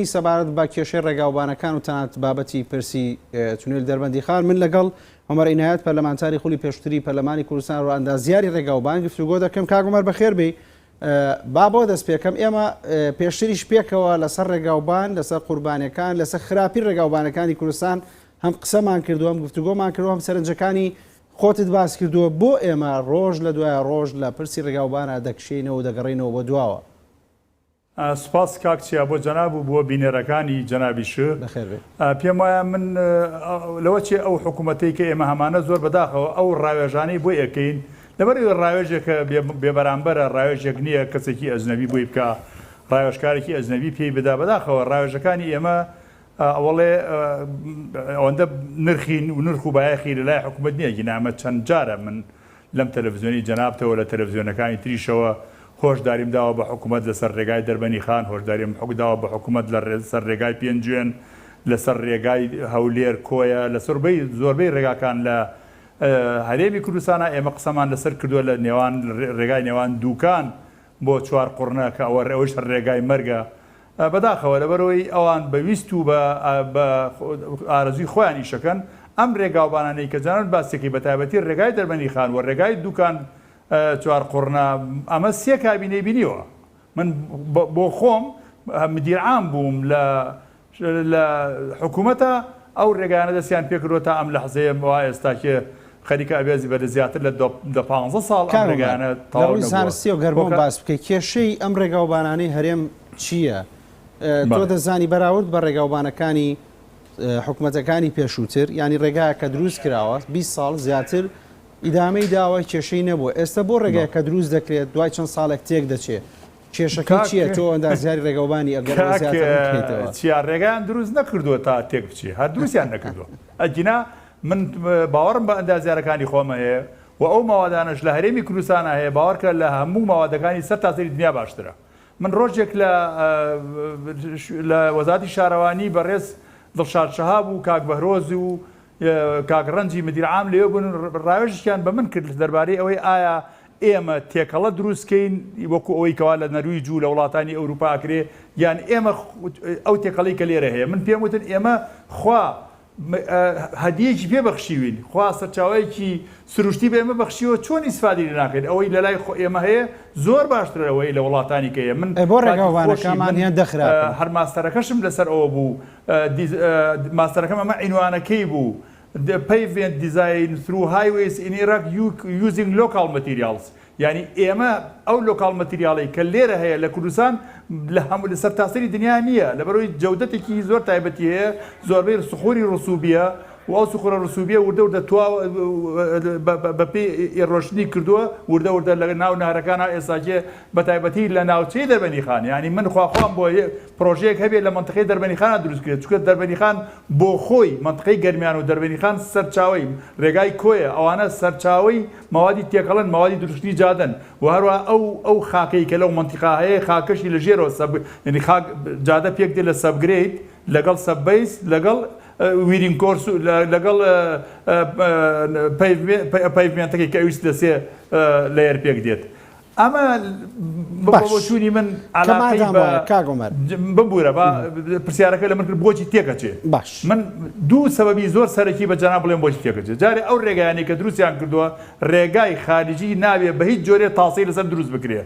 سەبارەت بە کێشەی ڕێگاوبانەکان و تەنانەت بابەتی پرسی تونێل دەربەندی خان من لەگەڵ عومەر عنایەت پەرلەمانتاری خولی پێشووتری پەرلەمانی کوردستان ڕەواندازیاری ڕێگاوبان گفتوگۆ دەکەم. کاک عومەر بەخێر بێ. با بۆ دەست پێکەم ئێمە پێشتریش پێکەوە لەسەر ڕێگاوبان لەسەر قوربانیەکان لەسەر خراپی ڕێگاوبانەکانی کوردستان هەم قسەمان کردووە هەم گفتوگۆمان کردووە هەم سەرنجەکانی خۆتت باس کردووە. بۆ ئێمە ڕۆژ لە دوای ڕۆژ لە پرسی ڕێگاوبانە دەکشینەوە و دەگەڕینەوە بۆ دواوە. سپاس کاکچیا بۆ جەناب و بۆ بینەرەکانی جەنابیش پێم وایە من لەوە چێ ئەو حکوومەتەی کە ئێمە هەمانە زۆر بەداخەوە ئەو ڕاوێژانەی بۆ ئەەکەین لەبەر ڕاوێژێکە بێبەرامبەرە ڕاوێژێک نییە کەسێکی ئەجنەبی بۆی بکە ڕاوێژکارێکی ئەجنەبی پێی بدا بەداخەوە ڕاوێژەکانی ئێمە ئەوڵێ ئەوەندە نرخین و نرخ و بایەخی لە لای حکوومەت نییە گینامە چەند جارە من لەم تەلەڤیزیۆنی جەنابتەوە لە تەلەڤیزیۆنەکانی تریشەوە هۆشداریم داوە بە حکوومەت لەسەر ڕێگای دەربەنی خان هۆشداریم داوە بە حکوومەت لەسەر ڕێگای پێنجێن لەسەر ڕێگای هەولێر کۆیە لە زۆربەی ڕێگاکان لە هەرێمی کوردستانە ئێمە قسەمان لەسەر کردووە لە نێوان ڕێگای نێوان دووکان بۆ چوار قوڕنە کە ئەوە ئەوەش ڕێگای مەرگە بەداخەوە لەبەرەوەی ئەوان بەویست و بە ئارەزوی خۆیان ئیشەکەن ئەم ڕێگاوبانانەی کە جانان باسێکی بەتایبەتی ڕێگای دەربەنی خان و ڕێگای دووکان چوار قوڕنا ئەمە سێ کابینەی بینیوە. من بۆ خۆم مدیرعام بووم لە حکوومەتە ئەو ڕێگانە دەستیان پێکردوە تا ئەم لە حزەیە وای ئێستاکە خەریکە ئەبێزی بەرە زیاتر لە 15 ساڵ ئەم ڕێگانە تاڕووی زانستی و گەرمۆ باس بکەی کێشەی ئەم ڕێگاوبانانەی هەرێم چییە؟ تۆ دەزانی بەراورد بە ڕێگاوبانەکانی حکوومەتەکانی پێشووتر ینی ڕێگایە کە دروست کراوە 20 ساڵ زیاتر ئیدامەی داوای کێشەی نەبووە. ئێستا بۆ ڕێگای کە دروست دەکرێت دوای چەند ساڵێک تێک دەچێت کێشەکە چییە؟ تۆ ئەندازیاری ڕێگاوبانی ئەگەر چیا ڕێگایان دروست نەکردووە تا تێک بچێ هەر دروستیان نەکردووە. ئەگینا من باوەڕم بە ئەندازیارەکانی خۆمە هەیە و ئەو ماوادانش لە هەرێمی کوردستانە هەیە باوەڕکە لە هەموو ماوادەکانی سەر تاسەری دنیا باشترە. من ڕۆژێک لە وەزارەتی شارەوانی بەڕێز دڵشاد شەهاب و کاک بەهرۆز و کاک ڕەنجی مدیرعام لێوە بوون ڕاوێژیان بە من کرد دەربارەی ئەوەی ئایا ئێمە تێکەڵە دروستکەین وەکو ئەوەی کەوا لە نەروی جوو لە وڵاتانی ئەوروپا کرێ یان ئێمە ئەو تێکەڵی کە لێرە هەیە. من پێم وتن ئێمە خوا هەدیەکی پێبەخشیوین خوا سەرچاوەیەکی سروشتی بە ئێمە بەخشیوە چۆن ئیسفادی لێ ناکەین ئەوەی لە لای ئێمە هەیە زۆر باشترەوەی لە وڵاتانی کە هەیە. من بۆ ڕێگاوبانەکانمان دەخرا هەر ماستەرەکەشم لەسەر ئەوە بوو ماستەرەکەم ئەمە عینوانەکەی بوو pavement design through highways in Iraq using local materials. یعنی ئێمە ئەو لۆکاڵ مەتریاڵی کە لێرە هەیە لە کوردستان لە هەموو لەسەر تاسەری دنیا نییە لەبەرەوەی جەودەتێکی زۆر تایبەتی هەیە زۆربەی سوخوری ڕسوبیە و ئەو سوخورە ڕسوبیە وردە تواوە بەپێ ڕۆشنی کردووە وردە لە ناو نارەکانە ئێستاکێ بە تایبەتی لە ناوچەی دەربەنی خان. ینی من خواخواام بۆ پرۆژەیەک هەبێت لە منتقەی دەربەنی خانە دروستکرێت چکە دەربەنی خان بۆ خۆی منتقەی گەرمیان و دەربەنی خان سەرچاوی ڕێگای کۆیە ئەوانە سەرچاوی ماوادی تێکەڵن ماوادی دروشتنی جادن و هەروە ئەو خاکەی کە لەو منتیقا هەیە خاکەشی لە ژێرەوە ینی جادە پێک دێ لە سەبگرێت لەگەڵ سەببەیس لەگەڵ ویرین کۆرس لەگەڵ پەیڤمێنتەکەی کە ئەویست دەسێ لەیەر پێک دێت. ئەمە بۆچوونی من ببوورە پرسیارەکە لە من کرد بۆچی تێکەچێ. باش من دوو سەبەبی زۆر سەرەکی بە جەناب بڵێم بۆچی تێکەچێت. جارێ ئەو ڕێگایانی کە دروستیان کردووە ڕێگای خارجی نابێ بە هیچ جۆرێ تاسەی لەسەر دروست بکرێ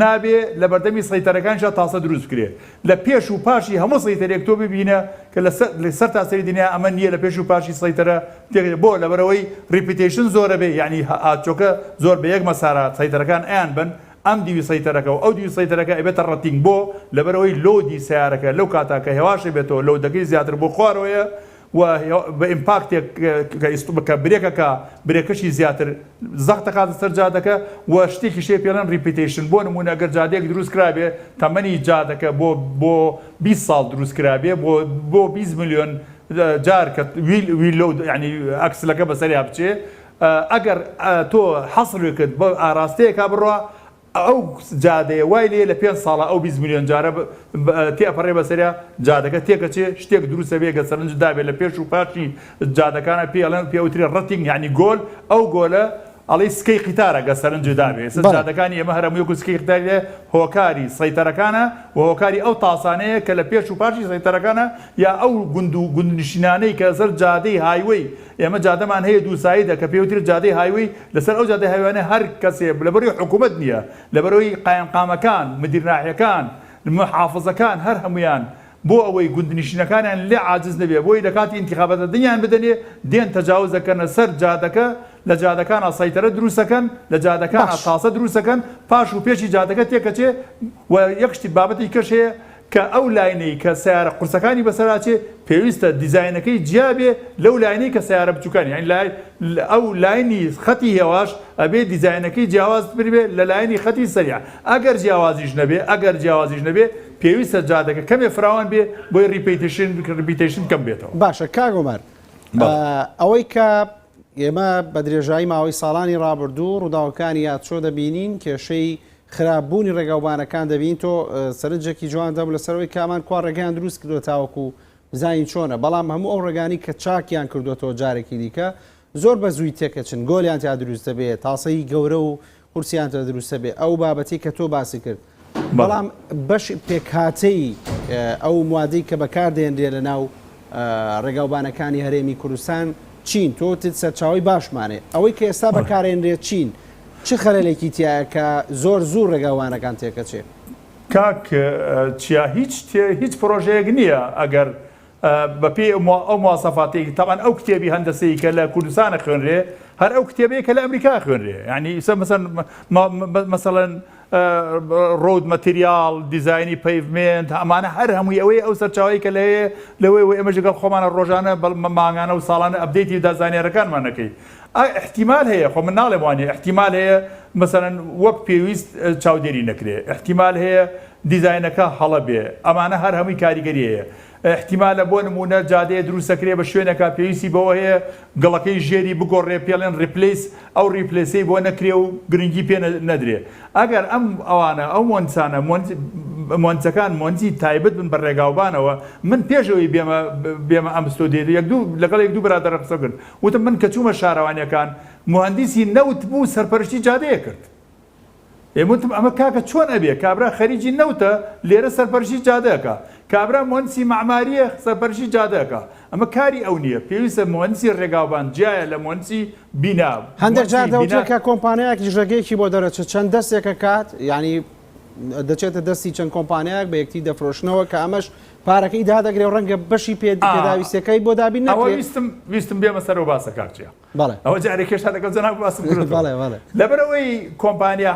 نابێ لە بەردەمی سەیتەرەکانشا تاسە دروست بکرێ لە پێش و پاشی هەموو سەیتەرێک تۆ ببینە کە لەسەر تاسەری دنیا ئەمە نییە لە پێش و پاشی سەیتەرە بۆ لەبەرەوەی ریپیتیشن زۆرە بێ ینی هاتچۆکە زۆر بە یەک مەسارە سەیتەرەکان ئەیان بن ئەم دیوی سەیتەرەکە و ئەو دیوی سەیتەرەکە ئەبێتە ڕەتینگ بۆ لەبەرەوەی لۆدی سیارەکە لەو کاتاکە هێواشی بێتەوە لەو دەگەی زیاتر بۆ خوارەوەیە و بە ئیمپاکتێک کە برێکەکە برێکەشی زیاتر زەختە قاتە سەر جادەکە و شتێکی شێ پێڵەن ریپیتیشن بۆ نمونە ئەگەر جادەیەک دروست کرابێ تەمەنی جادەکە بۆ 20 ساڵ دروست کرابێ بۆ 20 میلیۆن جار کە ویلۆ ینی ئەکسلەکە بەسەریا بچێ ئەگەر تۆ حەسڕێکت بە ئاراستەیەکا بڕوا ئەو جادەیە وای لێ لە 5 ساڵە ئەو 20 میلیۆن جارە تێپەڕێ بەسەریا جادەکە تێکەچێ شتێک دروستە بێگە سەرنج دابێت لە پێش و پاشی جادەکانە پێڵەن پێوتری ڕەتینگ یعنی گۆل ئەو گۆلە ئەڵی سکەی قیتارەگە سەرنجدا بێ جادەکانی ئێمە هەرموویەکو سکەی قیتارێ هۆکاری سەیتەرەکانە و هۆکاری ئەو تاسانەیە کە لە پێش و پاشی سەیتەرەکانە یا ئەو گوندنشینانەی کە سەر جادەی هایوەی ئێمە جادەمان هەیە دووساییدە کە پێوتر جادەی هایوەی لەسەر ئەو جادەی هایوانە هەر کەسێ لەبەرەوەی حکوومەت نییە لەبەرەوەی قایمقامەکان مدیرناحیەکان محافظەکان هەر هەمویان بۆ ئەوەی گوندنشینەکانیان لێ عاجز نەبێ بۆی لە کاتی ئینتیخابەتە دنیان بدەنێ دێن تەجاوز دەکەنە سەر جادەکە لە جادەکانە سەیتەرە دروستەکەن لە جادەکانە تاسە دروستەکەن پاش و پێشی جادەکە تێکەچێ و یەکشتی بابەتی کەش هەیە کە ئەو لاینەی کە سیارە قورسەکانی بەسەراچێ پێویستە دیزاینەکەی جیابێ لەو لاینەی کە سیارە بچووکانی ئەو لاینی خەتی هێواش ئەبێ دیزاینەکەی جیاواز بێ لە لاینی خەتی سەریع ئەگەر جیاوازیش نەبێ پێویستە جادەکە کەمێ فراوان بێ بۆی ریپیتیشن کەم بێتەوە. باشە کاگۆمەر ئەوەی کە ئێمە بە درێژایی ماوەی ساڵانی ڕابردوو ڕووداوەکانی یادچۆ دەبینین کێشەی خراپبوونی ڕێگاوبانەکان دەبین تۆ سەرنجێکی جوان دەبوو لەسەرەوەی کامان کوا ڕێگەیان دروست کردووە تاوەکو بزانین چۆنە بەڵام هەموو ئەو ڕێگانی کە چاکیان کردوێتەوە جارێکی دیکە زۆر بە زووی تێکەچن گۆلیان تا دروستە بێت تاسەی گەورە و قورسیان تا دروستە بێت ئەو بابەتی کە تۆ باسی کرد بەڵام بەش پێکهاتەی ئەو موادەی کە بەکاردێنرێ لە ناو ڕێگاوبانەکانی هەرێمی کوردستان چین تۆ سەرچاوی باشمانێ ئەوەی کە ئێستا بەکارێنرێت چین چ خەرەلێکی تایە کە زۆر زوو ڕێگاوانەکان تێکەچێ کاک چیا هیچ پرۆژەیەک نییە ئەگەر بەپێ ئەو مواسەفاتێکی تاوان ئەو کتێبی هەندەسەی کە لە کوردستانە خوێنرێ هەر ئەو کتێبەیە کە لە ئەمریکا خوێنرێ ینی مەسەڵەن ڕۆد مەتریال دیزایانی پەیڤمنت ئەمانە هەر هەمووی ئەوەی ئەو سەرچاوی کە لەوەی ئێمە ژگەڵ خۆمانە ڕۆژانە مانگانە و ساڵانە ئەپدەیتی دازانێرەکانمان نەکەی احتیمال هەیە خۆ من ناڵێم وانێ احتیمال هەیە مەسەرەن وەک پێویست چاودێری نەکرێ احتیمال هەیە دیزاینەکە هەڵە بێ ئەمانە هەر هەمووی کاریگەری هەیە احتیمالە بۆ نمونە جادەیە دروستەکرێ بە شوێنەکە پێویستی بەوە هەیە گەڵەکەی ژێری بگۆڕێ پێڵێن ریپلیس ئەو ریپلیسی بۆ نەکرێ و گرنگی پێ نەدرێ ئەگەر ئەم ئەوانە ئەو مۆنسانە مۆنچەکان مۆنجی تایبەت بن بە ڕێگاوبانەوە من پێشەوەی بێمە ئەم ستۆدیێت لەگەڵ یەک دوو برادەرە قسە کرد وتم من کە چوومە شارەوانیەکان مهندسی نەوت بوو سەرپەرشتی جادەیە کرد ئێمەتم ئەمە کاکە چۆن ئەبێ کابرا خەریجی نەوتە لێرە سەرپەرشی جادەکە کابرا مهندسی معماریە سەرپەرشی جادەکە ئەمە کاری ئەو نییە پێویستە مهندسی ڕێگاوبان جایە لە مهندسی بینا هەندێک جار دەوتێکە کۆمپانیایەکی ژەگەیەکی بۆ دەرەچێت چەند دەستێکە کات ینی دەچێتە دەستی چەند کۆمپانیایەک بە یەکتی دەفرۆشنەوە کە ئەمەش پارەکەی دادەگرێ و ڕەنگە بەشی پێداویستەکەی بۆ دابین نەکرێت ویستم بێمە سەر و باسە کاکچیە ئەوە جارێکێشا دەگەڵ جەناب باسم لەبەرەوەی کۆمپانیا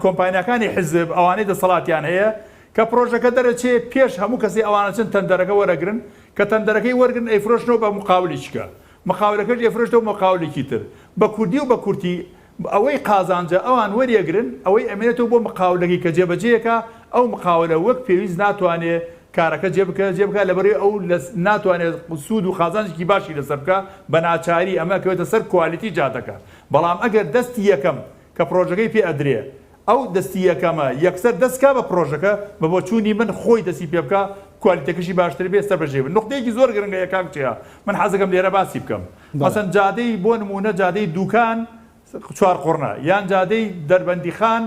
کۆمپانیەکانی حزب ئەوانەی دەسەڵاتیان هەیە کە پرۆژەکە دەرەچێ پێش هەموو کەسی ئەوانە چەند تەندەرەکە وەرەگرن کە تەندەرەکەی وەرگن ئەیفرۆشنەوە بە مقاولیچکە مقاولەکەش ئەفرۆشتەوە مقاولێکی تر بە کوردی و بە کورتی ئەوەی قازانجە ئەوان وەریەگرن ئەوەی ئەمێنێتەوە بۆ مقاولەکەی کە جێبەجێیەکە ئەو مقاولە وەک پێویست ناتوانێت کارەکە جێبکە لەبەرەوەی ئەو ناتوانێت سوود و خازانجێکی باشی لەسەر بکە بە ناچاری ئەمە کەوێتە سەر کوالیتی جادەکە بەڵام ئەگەر دەستی یەکەم کە پرۆژەکەی پێ ئەدرێ ئەو دەستی یەکەمە یەکسەر دەستکا بە پرۆژەکە بە بۆچوونی من خۆی دەستی پێ بکە کوالیتەکەشی باشتر بێ سەر بەژێ بن نقطەیەکی زۆر گرنگە یەکان چیە من حەزەکەم لێرە باسی بکەم مەسەن جادەی بۆ نمونە جادەی دوکان چوار قڕنە یان جادەی دەربەندی خان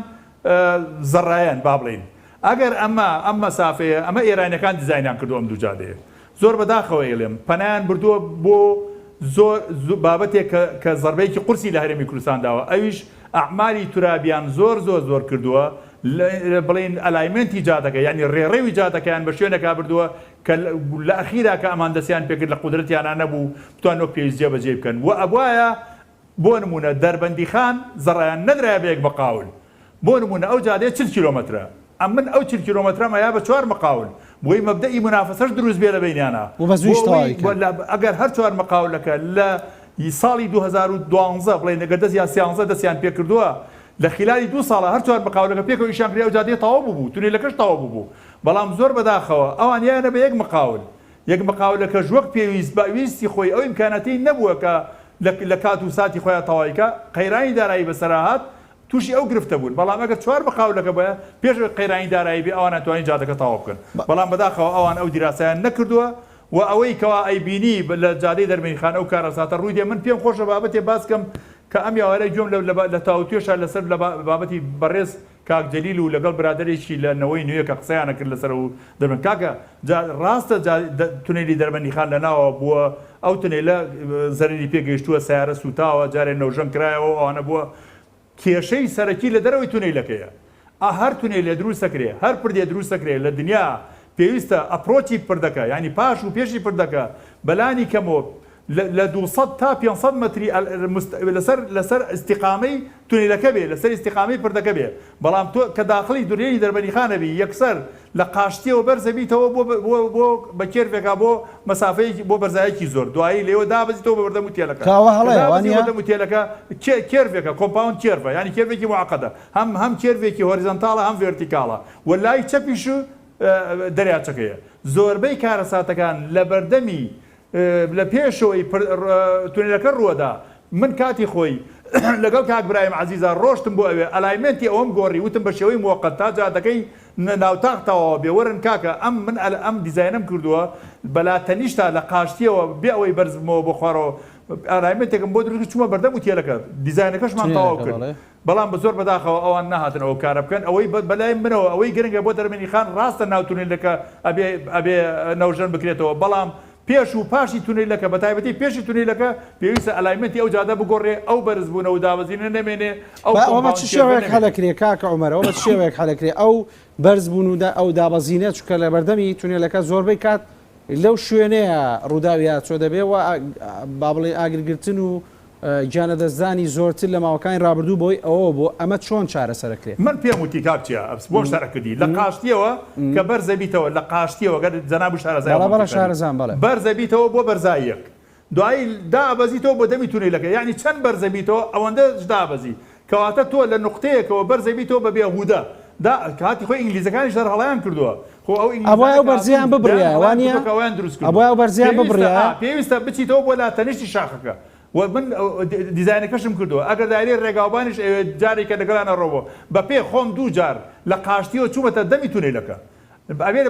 زەڕایەن با بڵین ئەگەر ئەم مەسافەیە ئەمە ئێرانیەکان دیزاینیان کردو ئەم دوو جادەیە زۆر بەداخەوە ئێڵێم پەنایان بردووە بۆ زۆر بابەتێک کە زەربەیەکی قورسی لە هەرێمی کوردستان داوە ئەویش ئەعمالی تورابیان زۆر کردووە بڵین ئەلایمنتی جادەکە یعنی ڕێڕێوی جادەکەیان بە شوێنێکا بردووە کە لە ئەخیرا کە ئەمان دەستیان پێکرد لە قودرەتیانە نەبوو بتوانەوە پێویست جێبەجێ بکەن و ئەبوایە بۆ نمونە دەربەندی خان زەڕایان نەدرایە بە یەک مەقاول بۆ نمونە ئەو جادەیە 40 کیلۆمەترە من ئەو 40 کیلۆمەترە مەیا بە 4 مەقاول بۆی مەبدەئی منافەسەش دروست بێ لە بینیانە ئەگەر هەر 4 مەقاولەکە لە ساڵی 2012 بڵێن ئەگەر دەستیان 13 دەستیان پێ کردووە لە خلالی 2 ساڵە هەر 4 مەقاولەکە پێکەوە ئیشان کرێ و جادەیە تەواو بوو تونێلەکەش تەواو بوو بەڵام زۆر بەداخەوە ئەوان یانە بە یەک مەقاولەکەش وەک پێویست بەویستی خۆی ئەو ئیمکانەتی نەبووە کە لە کات و ساتی خۆیان تەواویکە قەیرانی دارایی بەسەراهات تووشی ئەو گرفتە بوون بەڵام ئەگەر 4 مەقاولەکە بە پێش قەیرانی دارایی بێ ئەوان ناتوانین جادەکە تەواو بکەن بەڵام بەداخەوە ئەوان ئەو دیراسەیان نەکردووە و ئەوەی کەوا ئەیبینی لە جادەی دەربەندیخان ئەو کارەساتە ڕووی دێ من پێم خۆشە بابەتێ باسکەم کە ئەم یاوارەی گوێم لە تاوتێشە لەسەر لە بابەتی بەڕێز کاک جەلیل و لەگەڵ برادێکی لە نەوەی نوێ کە قسەیانە کرد لەسەر و دەبن کاکە ڕاستە تونێلی دەربەندی خان لەناوە بووە ئەو تونێلە زەرری پێگەیشتووە سیارە سوتاوە جارێ نەوژەم کرایەوە ئەوانە بووە کێشەی سەرەکی لە دەرەوەی تونێلەکەیە هەر تونێلێ دروست دەکرێ هەر پردێ دروست دەکرێ لە دنیا پێویستە ئەپرۆچی پردەکە ینی پاش و پێشی پردەکە بەلانی کەمەوە لە 200 تا 500 متری لەسەر ئیستیقامەی تونێلەکە بێ لەسەر ئیستیقامی پردەکە بێ بەڵام تۆ کە داخلی دورێنی دەربەنی خانەبی یەکسەر لە قاشتیەوە بەرزەبییتەوە بۆ بە کێرفێکا بۆ مەسافەیەکی بۆ بەرزایەکی زۆر دوایی لێوە دابەزیتەوە بە بەردەم وتێلەکە وتێلەکە کێرفێکە کۆمپاوند کێرفە ینی کێرفێکی معقدە هەم کێرفێکی هۆریزۆنتاڵە هەم ڤێرتیکاڵە وەلای چەپیش و دەریاچەکەیە زۆربەی کارەساتەکان لە بەردەمی لە پێشەوەی تونێلەکە ڕووەدا من کاتی خۆی لەگەڵ کاک برایم عەزیزە ڕۆشتم بۆ ئەوێ ئەلایمنتی ئەوەم گۆڕی وتم بە شێوەی موقەت تا جادەکەی ناوتاختەوە بێوەرن کاکە من ئەم دیزاینم کردووە بەلا تەنیشتا لە قاشتیەوە بێ ئەوەی بەرزمەوە بخوارەوە ئەلایمنتێکم بۆ دروست چوومە بەردەم وتێلەکە دیزاینەکەشمان تەواو کرد بەڵام بە زۆر بەداخەوە ئەوان نەهاتن ئەوە کارە بکەن ئەوەی بەلای منەوە ئەوەی گرنگە بۆ دەربەنی خان ڕاستە ناو تونێلەکە ئەبێ نەوژەن بکرێتەوە بەڵام پێش و پاشی تونێلەکە بە تایبەتی پێشی تونێلەکە پێویستە ئەلایمنتی ئەو جادە بگۆڕێ ئەو بەرزبوونە و دابەزینە نەمێنێ ئەو شێوەیەک هەلەکرێ کاکە عومەرەوە بە شێوەیەک هەلەکرێ ئەو بەرزبوون و ئەو دابەزینە چکە لە بەردەمی تونێلەکە زۆربەی کات لەو شوێنەیە ڕووداویە چۆ دەبێ و با بڵێ ئاگرگرتن و گیانە دەستدانی زۆرتر لە ماوەکانی ڕابردوو بۆی ئەوە بۆ ئەمە چۆن چارەسەرەکرێت من پێم وتی کاکچیە بۆ شارەکردی لە قاشتیەوە کە بەرزەبییتەوە لە قاشتیەوە گەر جەناب شارەزان بەڵێ بەرزەبییتەوە بۆ بەرزاییەک دوایی دابەزیتەوە بۆ دەمی تونێلەکە یعنی چەند بەرزەبییتەوە ئەوەندە دابەزی کەواتە تۆ لە نقطەیەکەوە بەرزەبییتەوە بە بێهودە کاتی خۆی ئینگلیزەکانی شەر هەڵیان کردووە ئەوە بەرزیان ببڕێ وانە ئەوە بەرزیان ببڕێ پێویستە بچیتەوە بۆ لا تەنیشتی شاخەکە من دیزاینەکەشم کردووە ئەگەر دایرێ ڕێگاوبانیش جارێکە لەگەڵانە ڕۆبۆ بە پێ خۆم دوو جار لە قاشتیەوە چوومەتە دەمی تونێلەکە ئەبێ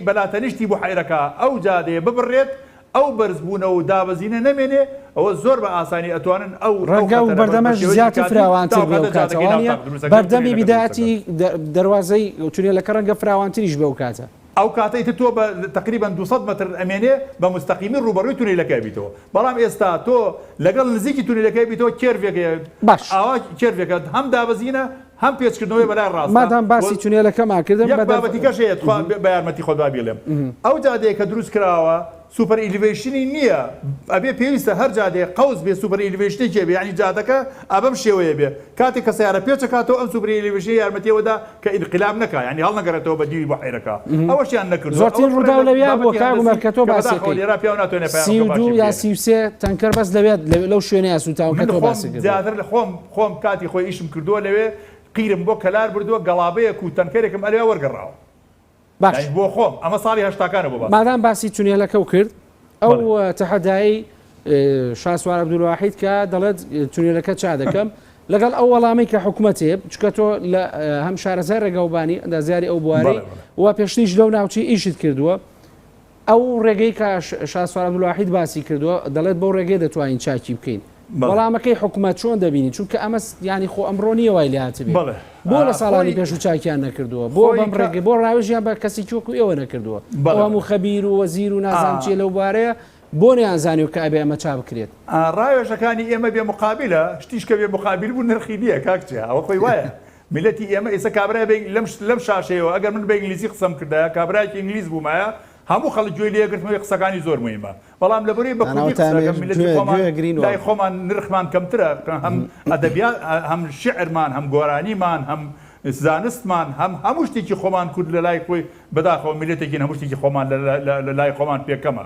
بەلاتەنیشتی بۆ حیرەکە ئەو جادەیە ببڕێت ئەو بەرزبوونە و دابەزینە نەمێنێ ئەوە زۆر بە ئاسانی ئەتوانن ئەو ڕەنگە و بەردەمەش زیاتر فراوانتر بێکاتەوانە بەردەمی بیداەتی دەواازەی تونێلەکە ڕەنگە فراوانتریش بەو کاتە ئەو کاتەی تۆ بە تقریبا 200 متر ئەمێنێ بە مستەقیمی ڕوبەڕووی تونێلەکە بیتەوە بەڵام ئێستا تۆ لەگەڵ نزیکی تونێلەکەی بیتەوە کێرفێکە باش ئەوە کێرفێکە هەم دابەزینە هەم پێچکردنەوەی بەلای ڕاست مادام باسی تونێلەکەمان کردم بابەتیکەشەیە بە یارمەتی خۆت بابێڵێم ئەو جادەیە کە دروست کراوە سوپەر ئیلیڤیشنی نییە ئەبێ پێویستە هەر جادێ قەوز بێ سوپەر ئیلیڤیشنێکی بێ ینی جادەکە ئابەم شێوەیە بێ کاتێک کە سیارە پێچەکاتەوە ئەم سوپەر ئیلیڤیشنی یارمەتیەوەدا کە ئینقلاب نەکا ینی هەڵ نەگەڕێتەوە بە دیوی بۆ حیرەکە ئەوەشیان نەکرد زۆرترین ڕوودا لەویا بۆ کاگومەرکە تۆ باسی لێرا پیا ناتوانێت 32 یا 33 تەنکەر بەس دەوێت لەو شوێنەیە سوتاوە کە تۆ باسی کرد زیاتر لە خۆم کاتی خۆی ئیشم کردووە لەوێ قیرم بۆ کەلار بردووە گەڵابەیەک و تەنکەرێکم ئەلێ وەرگەڕاوە باش بۆ خۆم ئەمە ساڵی هەشتاکانە بۆ مادام باسی تونێلەکە و کرد ئەو تەحەدایی شاسوار عەبدولواحید کە دەڵێت تونێلەکە چا دەکەم لەگەڵ ئەو وەڵامی کە حکوومەتێ چکە تۆ لە هەم شارەزای ڕێگەوبانی ئەندازیاری ئەو بوارەی و پێشنیش لەو ناوچی ئیشت کردووە ئەو ڕێگەی کە شاسوار عەبدولواحید باسی کردووە دەڵێت بەو ڕێگەی دەتوانین چاکی بکەین وەڵامەکەی حکوومەت چۆن دەبینی چونکە ئەمە ینی خۆ ئەمڕۆ نیە وای لاتبێ بۆ لە ساڵانی پێش و چاکیان نەکردووە بۆ بەم ڕێگە بۆ ڕاوێژیان بە کەسی چۆکو ئێوە نەکردووە هەموو خەبیر و وەزیر و نازانم چێ لەو بارەیە بۆ نەیانزانانی و کە ئەبێ ئەمە چا بکرێت ڕاوێژەکانی ئێمە بێ مقابلە شتیشکە بێ مقابل بوو نرخی نییە کاکچێ ئەوە خۆی وایە میلەتی ئێمە ئێستا کابرا لەم شاشەیەوە ئەگەر من بە ئینگلیزی قسەم کردایە کابراایکی ئینگلیز بوومایە هەموو خەڵک گوێ لێگرتمەوەی قسەکانی زۆر مهمە بەڵام لەبەرەوەی بە لای خۆمان نرخمان کەمترە هەم ئەدەبیات هەم شعرمان هەم گۆرانیمان هەم زانستمان هەموو شتێکی خۆمان کورد لە لای خۆی بەداخەوە میلەتێکین هەموو شتێکی خۆمان لە لای خۆمان پێکەمە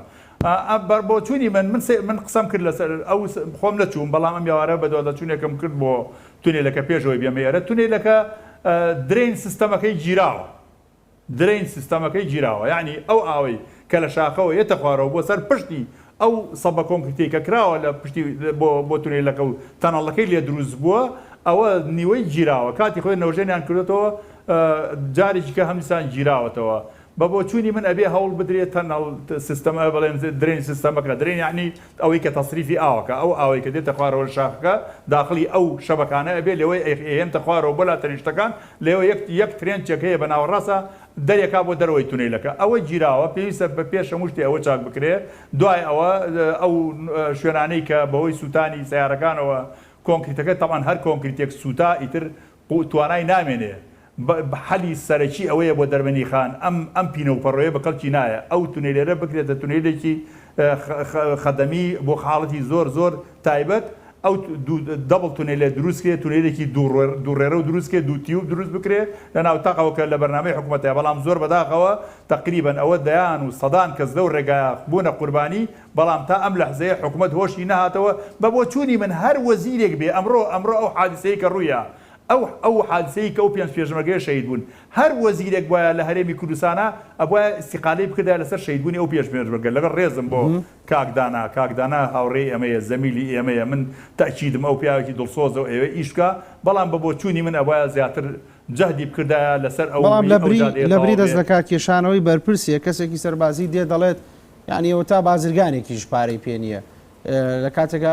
بۆ چوونی من قسەم کرد لەسەر ئەو خۆم نەچووم بەڵام ئەم یاوارە بەدەوڵە چوونێکم کرد بۆ تونێلەکە پێشەوەی بێمەیەرە تونێلەکە درێن سیستەمەکەی گیراوە درێن سیستەمەکەی گیراوە یعنی ئەو ئاوەی کە لە شاخەوە یەتە خوارەوە بۆ سەر پشتی ئەو سەبە کۆنکریتی کە کراوە لە پشتی بۆ تونێلەکە و تەنەڵەکەی لێ دروست بووە ئەوە نیوەی گیراوە کاتی خۆی نەوژێنیان کردێتەوە جارێکی کە هەمیسان گیراوەتەوە بە بۆچوونی من ئەبێ هەوڵ بدرێت تەنەڵ سیستەمە بڵێن درێن سیستەمەکە درێن یعنی ئەوەی کە تەسریفی ئاوەکە ئەو ئاوەی کە دێتە خوارەوە شاخەکە داخلی ئەو شەبەکانە ئەبێ لەوەی ئێهێنتە خوارەوە بۆ لا تەنیشتەکان لەوە یەک ترێنچێک هەیە بە ناوەڕاستە دەرێکا بۆ دەرەوەی تونێلەکە ئەوە گیراوە پێویستە بە پێش هەموو شتێ ئەوە چاک بکرێ دوای ئەوە ئەو شوێنانەی کە بەهۆی سووتانی سیارەکانەوە کۆنکریتەکە تەمان هەر کۆنکریتێک سووتا ئیتر توانای نامێنێ حەلی سەرەکی ئەوەیە بۆ دەربەنی خان ئەم پینە و پەڕۆیە بە کەڵکی نایە ئەو تونێلێرە بکرێتە تونێلێکی خەدەمی بۆ حاڵەتی زۆر تایبەت ئەو دەبڵ تونێلێ دروستکرێت تونێلێکی دووڕێرە و دروستکێ دوو تیوب دروست بکرێ لە ناو تاقەوە کە لە بەرنامەی حکوومەتە بەڵام زۆر بەداخەوە تقریبن ئەوە دەیان و سەدان کەس لەو ڕێگایە بوونە قوربانی بەڵام تا ئەم لەحزەیە حکوومەت هۆشی نەهاتەوە بە بۆ چوونی من هەر وەزیرێک بێ ئەمڕۆ ئەو حادسەیە کە ڕوویە ئەو حادسەی کە ئەو پێنج پێشمەرگەی شەهید بوون هەر وەزیرێک وایە لە هەرێمی کوردستانە ئەبووە استیقالەی بکردا لەسەر شەهیدبوونی ئەو پێش پێشمەرگە لەگەڵ ڕێزم بۆ کاکدانا هاوڕێی ئەمەیە زەمیلی ئێمەیە من تاکیدم ئەو پیاوێکی دڵسۆزە و ئێوە ئیشکە بەڵام بە بۆ چوونی من ئەوە زیاتر جەهدی بکردایە لەسەر ئەو لەبری دەست لە کارکێشانەوەی بەرپرسیە کەسێکی سەربازی دێ دەڵێت یعنی ئەوە تا بازرگانێکیش پارەی پێ نییە لە کاتێکا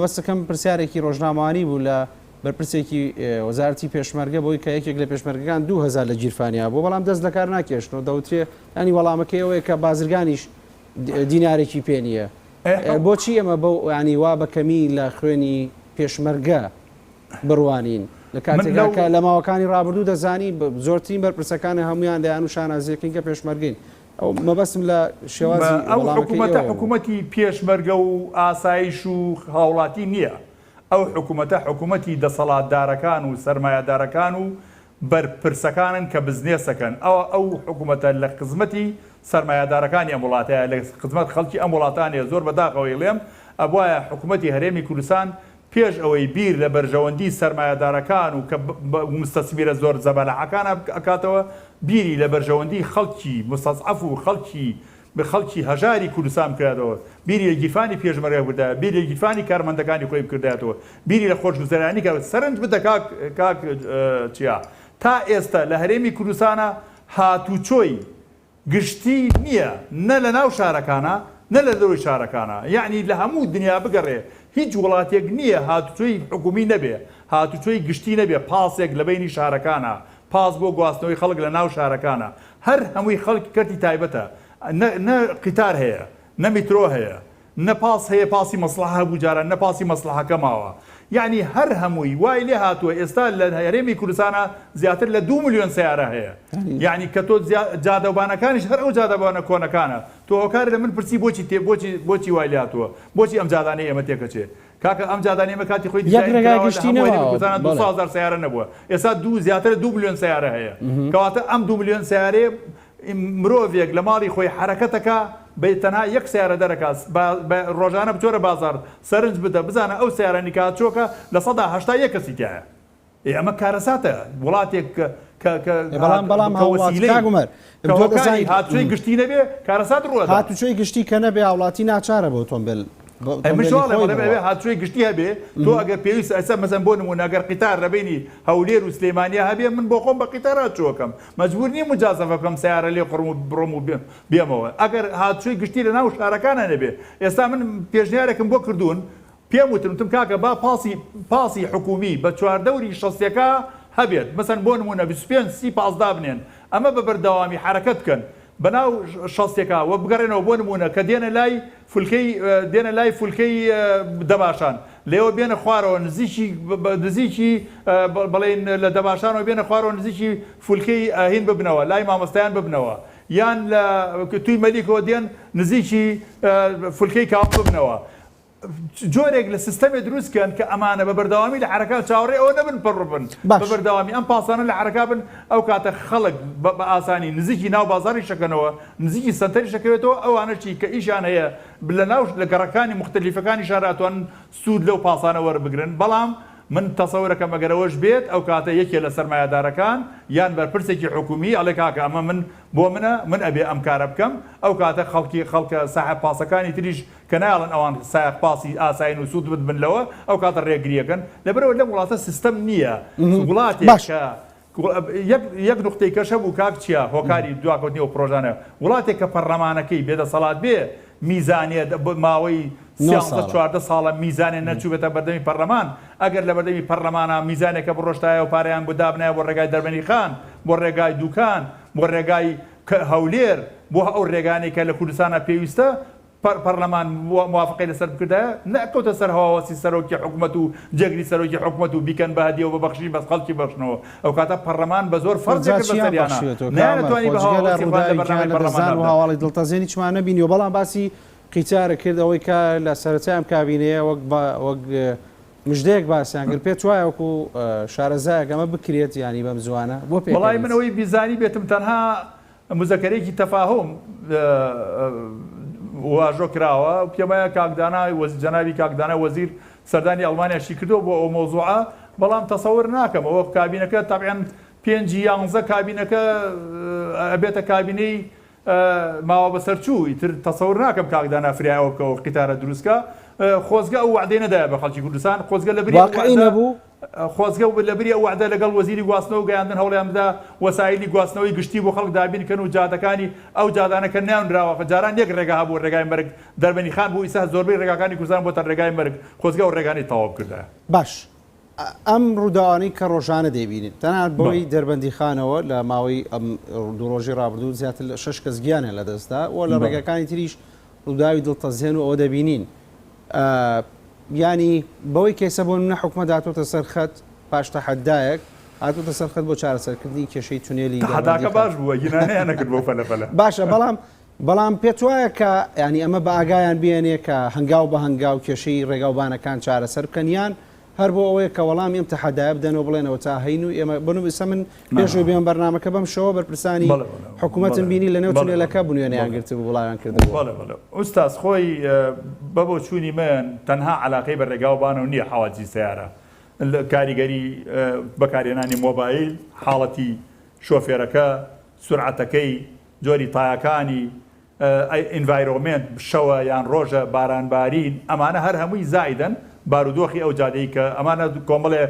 بەستەکەم پرسیارێکی ڕۆژنامەوانی بوو لە بەرپرسێکی وەزارەتی پێشمەرگە بۆی کە یەکێک لە پێشمەرگەکان 2000 لە گیرفانیا بۆ بەڵام دەست لە کار ناکێشنەوە دەوترێ ینی وەڵامەکەی ئەوەیە کە بازرگانیش دینارێکی پێ نییە بۆچی ئەمە بەو ینی وا بەکەمی لە خوێنی پێشمەرگە بڕوانین لە کاتێکا لە ماوەکانی ڕابردوو دەزانی زۆرترین بەرپرسەکانی هەمویان لە یان و شانازیەکەین کە پێشمەرگین ئەو مەبەستم لە شێوازی ئەو حکوومەتی پێشمەرگە و ئاسایش و هاوڵاتی نییە ئەو حکوومەتی دەسەڵاتدارەکان و سەرمایەدارەکان و بەرپرسەکانن کە بزنێسەکەن ئەو حکوومەتە لە خزمەتی سەرمایەدارەکانی ئەم وڵاتەیە لە خزمەت خەڵکی ئەم وڵاتانەیە زۆر بەداخەوەی لێم ئەبوایە حکوومەتی هەرێمی کوردستان پێش ئەوەی بیر لە بەرژەوەندی سەرمایەدارەکان و کە مستەسمیرە زۆر زەبەلەحەکان ئەکاتەوە بیری لە بەرژەوەندی خەڵکی مستەضعەف و خەڵکی هەژاری کوردستان بکرێتەوە بیری لە گیرفانی پێشمەرگە بکردایە بیری لە گیرفانی کارمەندەکانی خۆی بکردایەوە بیری لە خۆشگوزەرانی کە سەرنج بدە کاک چیا تا ئێستا لە هەرێمی کوردستانە هاتوچۆی گشتی نییە نە لە ناو شارەکانە نە لە دەوری شارەکانە یعنی لە هەموو دنیا بگەڕێ هیچ وڵاتێک نییە هاتوچۆی حکومی نەبێ هاتوچۆی گشتی نەبێ پاسێک لە بینی شارەکانە پاس بۆ گواستنەوەی خەڵک لە ناو شارەکانە هەر هەمووی خەڵک کەرتی تایبەتە نە قیتار هەیە نە میترۆ هەیە نە پاس هەیە پاسی مەسلحە بوو جاران نە پاسی مەسلحەکە ماوە یعنی هەر هەمووی وای لێ هاتووە ئێستا لە هەرێمی کوردستانە زیاتر لە 2 ملیۆن سیارە هەیە یعنی کە تۆ جادەوانەکانیش هەر ئەو جادەوانە کۆنەکانە تۆ هۆکارە لە من پرسی بۆچی وای لێ هاتووە بۆچی ئەم جادانەی ئێمە تێکەچێ کاکە ئەم جادانەی ئێمە کاتی خۆی کوردستان 2000 سیارە نەبووە ئێستا زیاتر 2 ملیۆن سیارە هەیە کەواتە ئەم 2 ملیۆن سیارێ مرۆڤێک لە ماڵی خۆی حرەکەتەکە بەتەنها یەک سیارە دەرەکات ڕۆژانە بچۆرە بازار سەرنج بدە بزانە ئەو سیارە نیکاتچۆکە لە 100 کەسی تایە ئەمە کارەساتە وڵاتێک بەڵام هاوڵاتیگومەر هاتوچۆی گشتی نەبێ کارەسات ڕوە هاتوچۆی گشتی کە نەبێ هاوڵاتی ناچارە بە ئۆتۆمبیل هاتوچۆی گشتی هەبێ تۆ ئەگەر پێویست ئەسە مەزەن بۆ نمونە ئەگەر قیتار لەبینی هەولێر و سلێمانیا هەبێ من بۆ خۆم بە قیتارات چۆکەم مەجبور نییە مجازەفە بکەم سیارە لێ قڕم و بڕۆم و بێمەوە ئەگەر هاتوچۆی گشتی لە ناو شارەکانە نەبێ ئێستا من پێشنیارێکم بۆ کردوون پێم وتم کاکە با پاسی حکومی بە چواردەوری شەستێکە هەبێت مەسەن بۆ نمونە 25 بنێن ئەمە بە بەردەوامی حرەکەت بکەن بەناو شەستێکا وە بگەڕێنەوە بۆ نمونە کە دێنە لای فولکەی دەباشان لێوە بێنە خوارەوە نزیکی بڵێن لە دەباشانەوە بێنە خوارەوە نزیکی فولکەی ئاهین ببنەوە لای مامۆستایان ببنەوە یان لە توی مەلیکەوە دێن نزیکی فولکەی کاڵ ببنەوە جۆرێک لە سیستەمێ دروستکەن کە ئەمانە بە بەردەوامی لە حرەکە چاوەڕێ ئەوە نەبن پڕبن بە بەردەوامی ئەم پاسانە لە حرەکە بن ئەو کاتە خەڵک بە ئاسانی نزیکی ناو بازاری شەکەنەوە نزیکی سنتەری شەکەوێتەوە ئەوانەشی کە ئیشان هەیە لە ناو لە گەڕەکانی مختلفەکانی شاراتوان سوود لەو پاسانە وەربگرن بەڵام من تەسەورەکەم ئەگەرەوەش بێت ئەو کاتە یەکێ لە سەرمایەدارەکان یان بەرپرسێکی حکومی ئەڵێ کاکە ئەمە بۆ من ئەبێ ئەم کارە بکەم ئەو کاتە خەڵکە ساحب پاسەکانی تریش کە نایڵن ئەوان سایق پاسی ئاساین و سوود بنلەوە ئەو کاتە ڕێگریەکەن لەبەرەوە لەم وڵاتە سیستەم نییە وڵاتێک یەک نقطەی کەشە بوو کاک چیە هۆکاری دواکەوتنیەوە پرۆژانە وڵاتێک کە پەرلەمانەکەی بێدەسەڵات بێ میزانێت ماوەی 14 ساڵە میزانێ نەچوبێتە بەردەمی پەرلەمان ئەگەر لە بەردەمی پەرلەمانە میزانێکە بڕۆشتایە و پارەیان بۆ دابنایە بۆ ڕێگای دەربەنی خان بۆ ڕێگای دوکان بۆ ڕێگای هەولێر بۆ ئەو ڕێگانێک کە لە کوردستانە پێویستە پەرلەمان موافقەی لەسەر بکردایە نەکەوتە سەر هەواوەسی سەرۆکی حکوومەت و جێگری سەرۆکی حکوومەت و بیکەن بە هەدیە و بەبەخشی بەس خەڵکی بەخشنەوە ئەو کاتە پەرلەمان بە زۆر فەرزێک بەسەریانە ناتوانانی بە هەواڵی دڵتەزێنی چمان نەبینی و بەڵام باسی قیچارە کردەوەی کە لە سەرەتای ئەم کابینەیە وەک مژدەیەک باسییان کرد پێت وایە وەکو شارەزایەک ئەمە بکرێت ینی بەم زوانە بۆ پێ وڵای منەوەی بیزانی بێتم تەنها مزەکەرێکی تەفاهم واژۆ کراوە پێمایە کاکدانا جەنابی کاکدانا وەزیر سەردانی ئەڵمانیاشی کردو بۆ ئەو مۆزوعە بەڵام تەسەور ناکەم ئەوە کابینەکە تەبیان 5-11 کابینەکە ئەبێتە کابینەی ماوە بەسەرچوو ئیتر تەسەور ناکەم کاکدانا فریاوەکەەوە قیتارە دروستکە خۆزگە ئەو وعدەی نەدایە بە خەڵکی کوردستان خۆزگە لەبری نەبوو خۆزگە لەبری ئەو وعدە لەگەڵ وەزیری گواستنەوە گەیاندن هەوڵیان بدا وەسایلی گواستنەوەی گشتی بۆ خەڵک دابینکەن و جادەکانی ئەو جادانەکە ناونراوە جاران یەک ڕێگا هەبوو ڕێگای مەرگ دەربەنی خان بوو ئیسا زۆربەی ڕێگاکانی کوردستان بۆتە ڕێگای مەرگ خۆزگە و ڕێگانی تەواو کردایە باش ئەم ڕووداوانەی کە ڕۆژانە دەبینین تەنانەت بۆی دەربەندی خانەوە لە ماوەی ئەم دوو ڕۆژی ڕابردوو زیاتر لە 6 کەس گیانە لەدەستدا و لە ڕێگەکانی تریش ڕووداوی دڵتەزێن و ئەوە دەبینین ینی بەوەی کێسە بۆ منە حکومە داتۆتە سەرخەت پاش تەحەدایەک هاتوتە سەرخەت بۆ چارەسەرکردنی کێشەی تونێلی تەحەداکە باش بووە گینانەیان نەکرد بۆ فەلەفەلە باشە بەڵام پێت وایە کە ینی ئەمە بە ئاگایان بێنێ کە هەنگاو بە هەنگاو کێشەی ڕێگاوبانەکان چارەسەر بکەنیان هەر بۆ ئەوەیە کە وەڵامی ئەم تەحەدایە بدەنەوە بڵێنەوە تا هەین و ئێمە بنووسە من پێشەوەی بێن بەرنامەکە بەم شەوە بەرپرسانی حکوومەتم بینی لە نێو تونێلەکە بنوێنەیان گرتبوو وڵاویان کردبوو ئوستاز خۆی بەبۆ چوونی من تەنها علاقەی بە ڕێگاوبانەوە نییە حەواجی سیارە کاریگەری بەکارهێنانی مۆبایل حاڵەتی شۆفێرەکە سورعەتەکەی جۆری تایەکانی ئینڤایرۆمنت شەوە یان ڕۆژە بارانبارین ئەمانە هەر هەمووی زایدن بارودۆخی ئەو جادەی کە ئەمانە کۆمەڵێ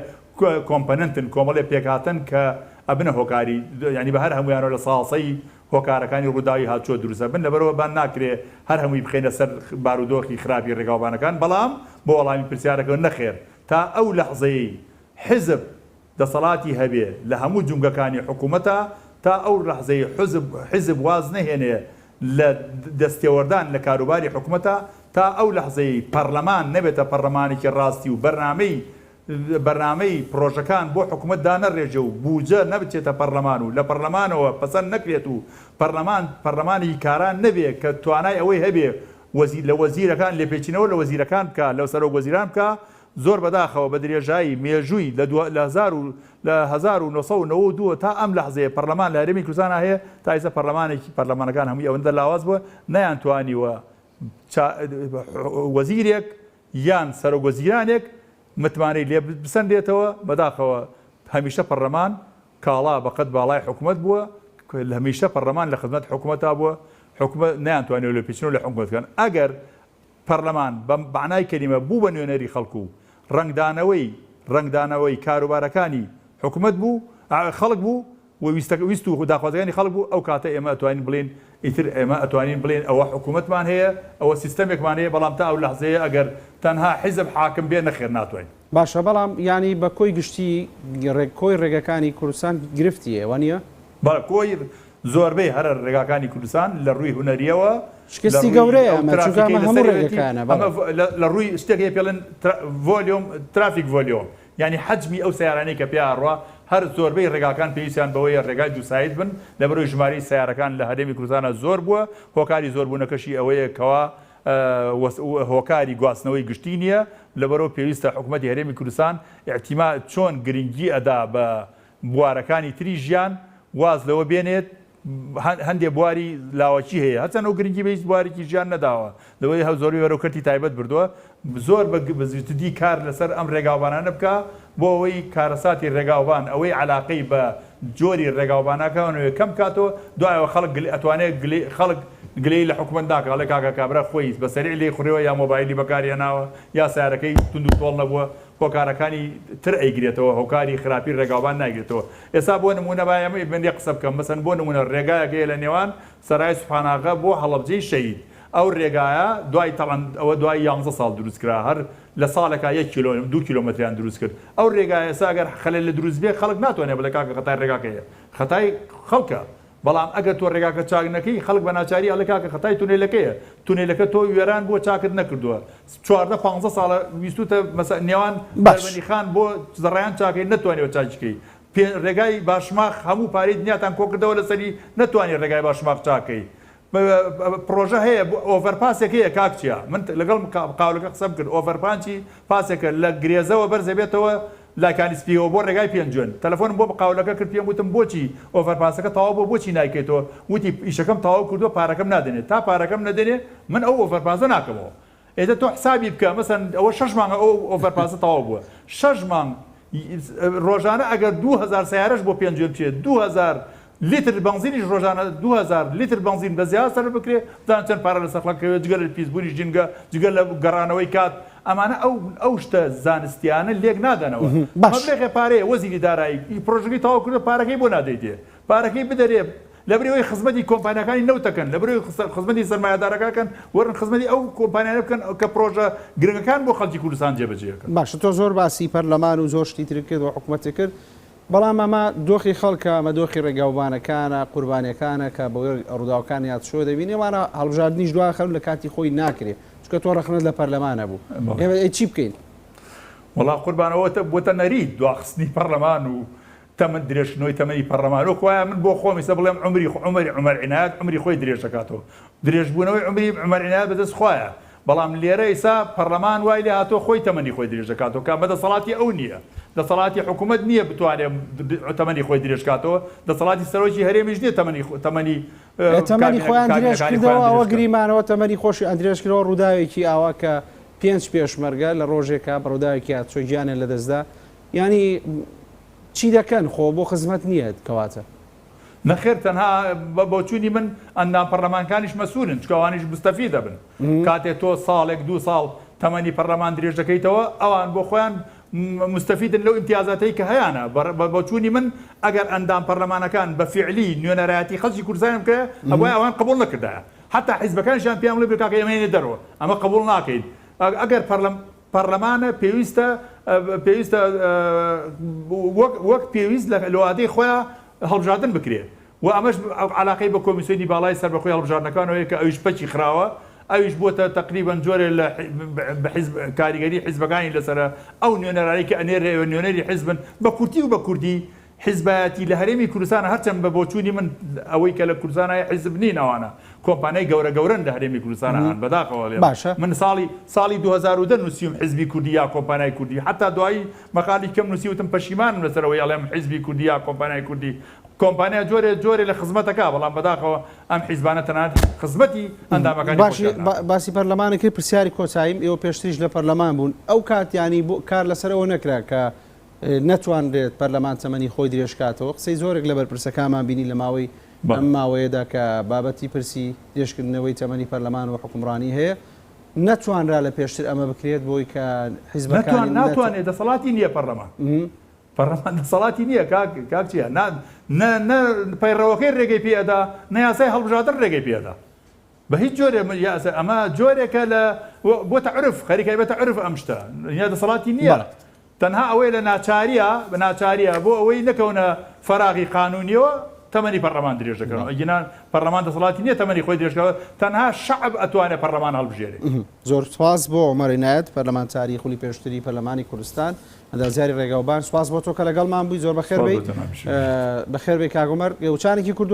کۆمپەننتن کۆمەڵێ پێکهاتن کە ئەبنە هۆکاری ینی بە هەر هەمویانەوە لە ساڵسەی هۆکارەکانی ڕووداوی هاتووە دروستە بن لەبەرەوە بان ناکرێ هەر هەمووی بخێنە سەر بارودۆخی خراپی ڕێگاوبانەکان بەڵام بۆ وەڵامی پرسیارەکە نەخێر تا ئەو لەحزەیە حزب دەسەڵاتی هەبێ لە هەموو جونگەکانی حکوومەتە تا ئەو لەحزەیە حزب واز نەهێنێ لە دەستێوەردان لە کاروباری حکوومەتە تا ئەو لەحزەی پەرلەمان نەبێتە پەرلەمانێکی ڕاستی و بەرنامەی پرۆژەکان بۆ حکوومەت دانەڕێژە و بوجە نەبچێتە پەرلەمان و لە پەرلەمانەوە پەسەند نەکرێت و پەرلەمانی کاران نەبێت کە توانای ئەوەی هەبێ لە وەزیرەکان لێپێچینەوە لە وەزیرەکان بکە لەو سەرۆک وەزیران بکە زۆر بەداخەوە بە درێژایی مێژووی لە 1992 تا ئەم لەحزەیە پەرلەمان لە هەرێمی کوردستان هەیە تا ئێستا پەرلەمانەکان هەمووی ئەوەندە لاواز بووە نەیانتوانیوە وەزیرێک یان سەرۆک وەزیرانێک متمانەی لێ بسەندێتەوە بەداخەوە هەمیشە پەرلەمان کاڵا بەقەت باڵای حکوومەت بووە هەمیشە پەرلەمان لە خزمەت حکوومەتا بووە حکوومەت نەیانتوانێت لێ پێچینەوە لە حکوومەتەکان ئەگەر پەرلەمان بە معنای کەلیمە بوو بە نوێنەری خەڵکو و ڕنگدانەوەی کاروبارەکانی حکوومەت بوو خەڵک بوو ویست و داخوازەکانی خەڵک بوو ئەو کاتە ئێمە ئەتوانین بڵێن ئیتر ئێمە ئەتوانین بڵێن ئەوە حکوومەتمان هەیە ئەوە سیستەمێکمان هەیە بەڵام تا ئەو لەحزەیە ئەگەر تەنها حیزب حاکم بێ نەخێر ناتوانین باشە بەڵام ینی بە کۆی گشتی کۆی ڕێگەکانی کوردستان گرفتی ئێوە نییە کۆی زۆربەی هەر ڕێگاکانی کوردستان لە ڕووی هوەریەوە شکستی گەورەیە هەموو ڕێگەکانە لە ڕووی شتێکی پێڵن ڤۆلیۆم ترافیک ڤۆلیۆم ینی حەجمی ئەو سیارانەی کە پێڕوا هەر زۆربەی ڕێگاکان پێویستیان بەوەیە ڕێگای دووسایت بن لە بەرەوەی ژماری سیارەکان لە هەرێمی کوردستانە زۆر بووە هۆکاری زۆربوونەکەشی ئەوەیە کەوا هۆکاری گواستنەوەی گشتی نییە لە بەرەوە پێویستە حکوومەتی هەرێمی کوردستان ئیحتیما چۆن گرنگی ئەدا بە بوارەکانی تری ژیان واز لەوە بێنێت هەندێک بواری لاوەکی هەیە هەچەند ئەو گرنگی بەهیچ بوارێکی ژیان نەداوە لەوەی زۆری وەرەوکەتی تایبەت بردووە زۆر بەزیتدی کار لەسەر ئەم ڕێگاوبانانە بکە بۆ ئەوەی کارەساتی ڕێگاوبان ئەوەی علاقەی بە جۆری ڕێگاوبانەکەونەوە کەم کاتەوە دوایەوە خەڵک ئەتوانێت خەڵک گلەی لە حکوومەت داکە لە کاکە کابرا خۆی بەسەری لێ خوڕێەوە یا مۆبایلی بەکارهێناوە یا سیارەکەی تونند و تۆڵ نەبووە هۆکارەکانی تر ئەیگرێتەوە هۆکاری خراپی ڕێگاوبان ناگرێتەوە ئێستا بۆ نمونە بایەمە بندێ قسە بکەم مەسەن بۆ نمونە ڕێگایەکەیە لە نێوان سەرای سوبحاناغا بۆ هەڵەبجەی شەهید ئەو ڕێگایە دوای تەڵەن ئەوە دوای 11 ساڵ دروستکرا هەر لە ساڵێکا 2 کیلۆمەتریان دروست کرد ئەو ڕێگایە ئێستا ئەگەر خەلەل لە دروست بێ خەڵک ناتوانێت بڵێ کاکە خەتای ڕێگاکەیە خەتای خەڵکە بەڵام ئەگەر تۆ ڕێگاکە چاک نەکەی خەڵک بە ناچاری ئەڵێ کاکە خەتای تونێلەکەیە تونێلەکە تۆ وێران بۆ چاکت نەکردووە 14-15 ساڵە ویستوتە نێوان بەربەنی خان بۆ زەڕایان چاکەی نەتوانێت چاکیکەی ڕێگای باشماخ هەموو پارەی دنیاتان کۆکردەوە لەسەری نەتوانێت ڕێگای باشماخ چاکەی پرۆژە هەیە ئۆڤەرپاسێک هەیە کاکچیا من لەگەڵ قاولەکە قسەم کرد ئۆڤەرپانچی پاسێکە لە گرێزەوە بەرزە بێتەوە لایکانی سپیەوە بۆ ڕێگای پێنجێن تەلەفۆنم بۆ قاولەکە کرد پێم وتم بۆچی ئۆڤەرپاسەکە تەواو بۆ بۆچی نایکەیتەوە وتی ئیشەکەم تەواو کردووە پارەکەم نادێنێت تا پارەکەم نەدێنێ من ئەو ئۆڤەرپاسە ناکەمەوە ئێتە تۆ حسابی بکە مەسەن ئەوە 6 مانگە ئەو ئۆڤەرپاسە تەواو بووە 6 مانگ ڕۆژانە ئەگەر 2000 سیارەش بۆ پێنجێن بچێت 2000 لیتر بنزینیش ڕۆژانە 2000 لیتر بنزین بە زیاد سەر بکرێ دان چەند پارە لە سەخڵەکەوێت جگەر لە پیسبوونی ژینگە جگەر لە گەڕانەوەی کات ئەمانە ئەو شتە زانستیانە لێک نادەنەوە مەبلێغی پارەیە وەزیری دارایی پرۆژەکەی تەواو کردو پارەکەی بۆ نادەیتێ پارەکەی بدەرێ لەبرەوەی خزمەتی کۆمپانیەکانی نەوتەکەن لەبرەوەی خزمەتی سەرمایه‌دارەکان وەرن خزمەتی ئەو کۆمپانیانە بکەن کە پرۆژە گرنگەکان بۆ خەڵکی کوردستان جێبەجێەکەن باشە تۆ زۆر باسی پەرلەمان و زۆر شتی تر کرد و حکوومەتی کرد بەڵام ئەمە دۆخی خەڵکە ئەمە دۆخی ڕێگاوبانەکانە قوربانیەکانە کە بەوەی ڕووداوەکان یادشۆ دەبینێ وانە هەڵبژاردنیش دوای خەم لە کاتی خۆی ناکرێت چکە تۆ ڕەخنت لە پەرلەمانە بوو ئێمە چی بکەین وەڵا قوربانەوە بۆتە نەرید دواخستنی پەرلەمان و تەمەن درێژنەوەی تەمەنی پەرلەمان وەکوایە من بۆ خۆم ئێستا بڵێم عومەر عنایەت عومری خۆی درێژ دەکاتەوە درێژبوونەوەی عومری عومەر عنایەت بەدەست خۆیە بەڵام لێرە ئێستا پەرلەمان وای لێ هاتۆ خۆی تەمەنی خۆی درێژ دەکاتەوە کە بەدەسەڵاتی ئەو نییە دەسەڵاتی حکوومەت نییە بتوانێت تەمەنی خۆی درێژکاتەوە دەسەڵاتی سەرۆکی هەرێمیش نییە تەمەنی خۆیان درێژکردەوە ئەوە گریمانەوە تەمەنی خۆشی ئەندرێژکردەوە ڕووداوێکی ئاوا کە 5 پێشمەرگە لە ڕۆژێکە بڕووداوێکی هاتچۆ گیانێن لە دەستدا ینی چی دەکەن خۆ بۆ خزمەت نییە کەواتە نەخێر تەنها بۆچوونی من ئەندام پەرلەمانکانیش مەسوولن چکەوانیش مستەفی دەبن کاتێک تۆ ساڵێک 2 ساڵ تەمەنی پەرلەمان درێژ دەکەیتەوە ئەوان بۆ خۆیان مستەفیدن لەو ئیمتیازاتەی کە هەیەە بۆچوونی من ئەگەر ئەندام پەرلەمانەکان بە فعلی نوێنەرایەتی خەڵکی کوردستان بکە ئەوە ئەوان قبول نەکردایە حتا حیزبەکانیشیان پێیان بڵێ کاکە ئێمەێنێ دەرەوە ئەمە قبول ناکەین ئەگەر پەرلەمانە پێویستە وەک پێویست لە وادەی خۆیان هەڵبژاردن بکرێت و ئەمەش علاقەی بە کۆمیسیۆنی باڵای سەر بەخۆی هەڵبژاردنەکانەوەی کە ئەویش پەچی خراوە ئەویش بۆتە تقریبا جۆرە لە کاریگەری حیزبەکانی لەسرە ئەو نوێنەرایی کە ئەنێرێ نوێنەری حیزبن بە کورتی و بە کوردی حیزبایەتی لە هەرێمی کوردستانە هەرچەند بە بۆچوونی من ئەوەی کە لە کوردستانە حیزب نین ئەوانە کۆمپانیای گەورە لە هەرێمی کوردستانە هەن بەداخەوە من ساڵی 2010 نووسیم حیزبی کوردی یا کۆمپانیای کوردی حتا دوایی مەقالی کەم نووسیوتم پەشیمانم لەسەرەوەی ئەڵێم حیزبی کوردی یا کۆمپانیای کوردی کۆمپانیا جۆرێ لە خزمەتەکە بەڵام بەداخەوە ئەم حیزبانە تەنانەت خزمەتی ئەندامەکانی باسی پەرلەمانە کرد پرسیاری کۆچاییم ئێوە پێشتریش لە پەرلەمان بوون ئەو کاتیانی بۆ کار لەسەرەوە نەکرا کە نەتوانرێت پەرلەمان تەمەنی خۆی درێژکاتەوە قسەی زۆرێک لە بەرپرسەکانمان بینی لە ماوەی ئەم ماوەیەدا کە بابەتی پرسی درێژکردنەوەی تەمەنی پەرلەمان و حکومڕانی هەیە نەتوانرا لە پێشتر ئەمە بکرێت بۆی کە حیزبەکان ناتوانێت دەسەڵاتی نییە پەرلەمان دەسەڵاتی نییە کاک چیە پەیڕەوەکەی ڕێگەی پێدا نەیاسای هەڵبژاردن ڕێگەی پێدا بە هیچ جۆرێ ئەمە جۆرێکە لە بۆتە عرف خەریکای بێتە عرف ئەم شتە یا دەسەڵاتی نییە تەنها ئەوەی لە ناچاریە بۆ ئەوەی نەکەونە فەراغی قانونیەوە تەمەنی پەرلەمان درێژ دەکەنەوە ئەگەنان پەرلەمان دەسەڵاتی نییە تەمەنی خۆی درێژکەوە تەنها شەعب ئەتوانێت پەرلەمان هەڵبژێرێت زۆر سپاس بۆ عومەر عنایەت پەرلەمانتاری خولی پێشتری پەرلەمانی کوردستان ئەندازیاری ڕێگاوبان سپاس بۆ تۆ کە لەگەڵمان بووی زۆر بەخێر بێ کاک عومەر گەوچانێکی کورد